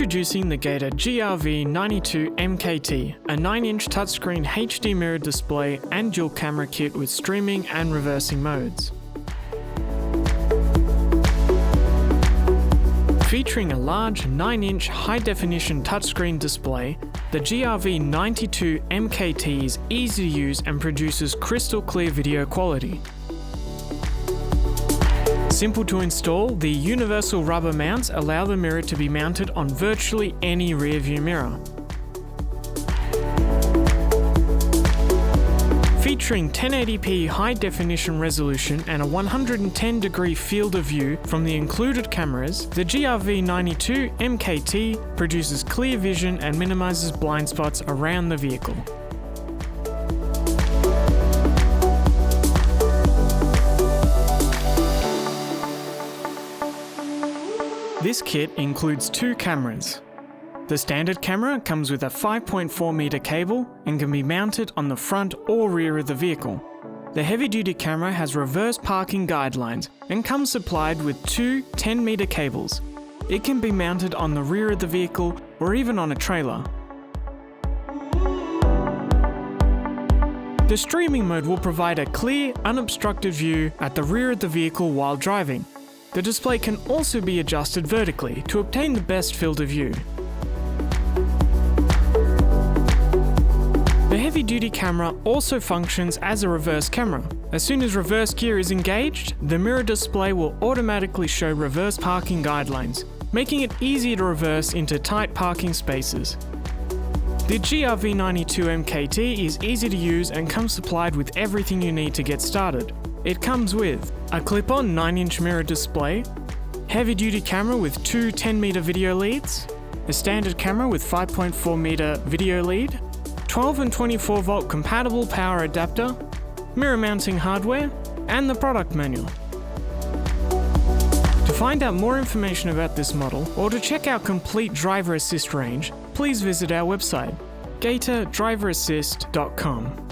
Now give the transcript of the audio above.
Introducing the Gator GRV92MKT, a 9-inch touchscreen HD mirror display and dual camera kit with streaming and reversing modes. Featuring a large 9-inch high-definition touchscreen display, the GRV92MKT is easy to use and produces crystal clear video quality. Simple to install, the universal rubber mounts allow the mirror to be mounted on virtually any rear-view mirror. Featuring 1080p high-definition resolution and a 110-degree field of view from the included cameras, the GRV92MKT produces clear vision and minimizes blind spots around the vehicle. This kit includes 2 cameras. The standard camera comes with a 5.4 meter cable and can be mounted on the front or rear of the vehicle. The heavy-duty camera has reverse parking guidelines and comes supplied with 2 10-meter cables. It can be mounted on the rear of the vehicle or even on a trailer. The streaming mode will provide a clear, unobstructed view at the rear of the vehicle while driving. The display can also be adjusted vertically to obtain the best field of view. The heavy-duty camera also functions as a reverse camera. As soon as reverse gear is engaged, the mirror display will automatically show reverse parking guidelines, making it easier to reverse into tight parking spaces. The GRV92MKT is easy to use and comes supplied with everything you need to get started. It comes with a clip-on 9-inch mirror display, heavy-duty camera with 2 10-meter video leads, a standard camera with 5.4 meter video lead, 12 and 24 volt compatible power adapter, mirror mounting hardware, and the product manual. To find out more information about this model or to check our complete driver assist range, please visit our website, GatorDriverAssist.com.